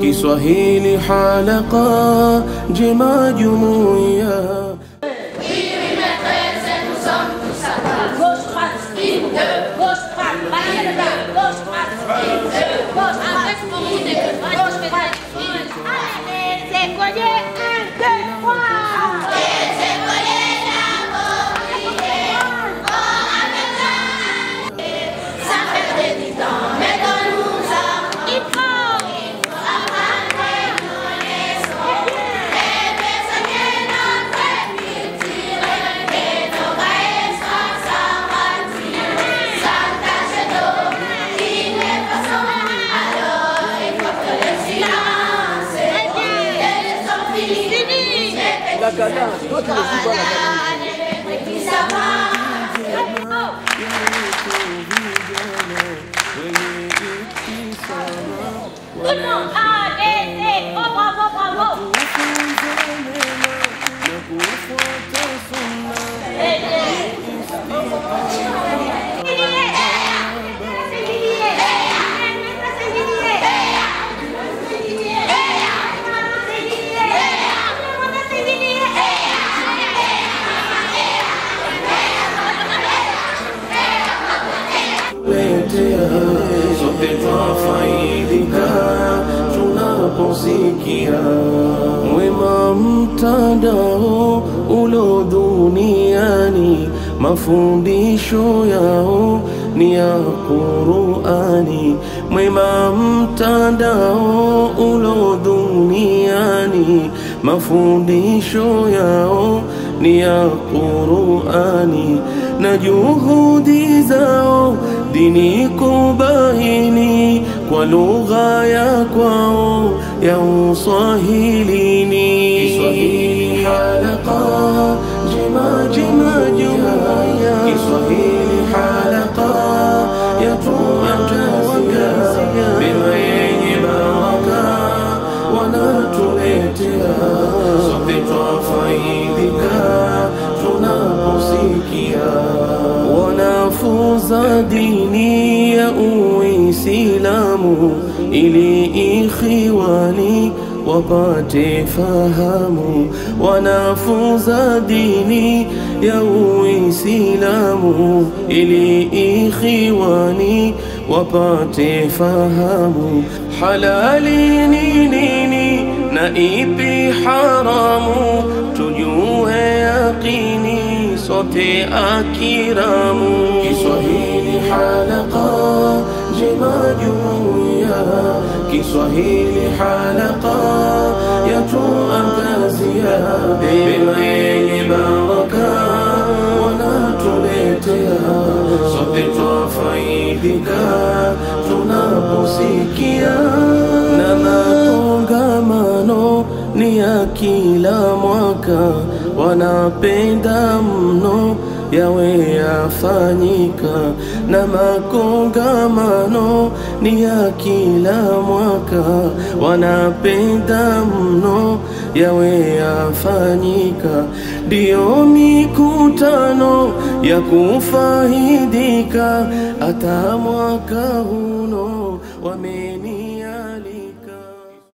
Kiswahili Halaka Jema Jumuiya. Sote twafaidika tunaposikia wema mtandao ulo duniani, mafundisho yao ni ya Qur'ani. Wema mtandao ulo duniani, mafundisho yao ni ya Qur'ani, na juhudi zao dini kubaini kwa lugha ya kwao ya Uswahilini. Kiswahili Halaka Jema Jumuiya, Kiswahili Halaka yatuangazia bila yenye baraka, wanatuletea sote twafaidika tunaposikia. Wanafunza dini ya Uislamu ili ikhwani wapate fahamu. Wanafunza dini ya Uislamu ili ikhwani wapate fahamu. Halali ni nini na ipi haramu, tujue yaqini sote akiramu. Kiswahili Halaka Jema Jumuiya, Kiswahili Halaka yatuangazia bila yenye baraka, wanatuletea sote twafaidika tunaposikia. Na makongamano ni ya kila mwaka, wanapenda mno yawe yafanyika. Na makongamano ni ya kila mwaka, wanapenda mno yawe yafanyika. Ndiyo mikutano ya kufaidika, hata mwaka huno wameni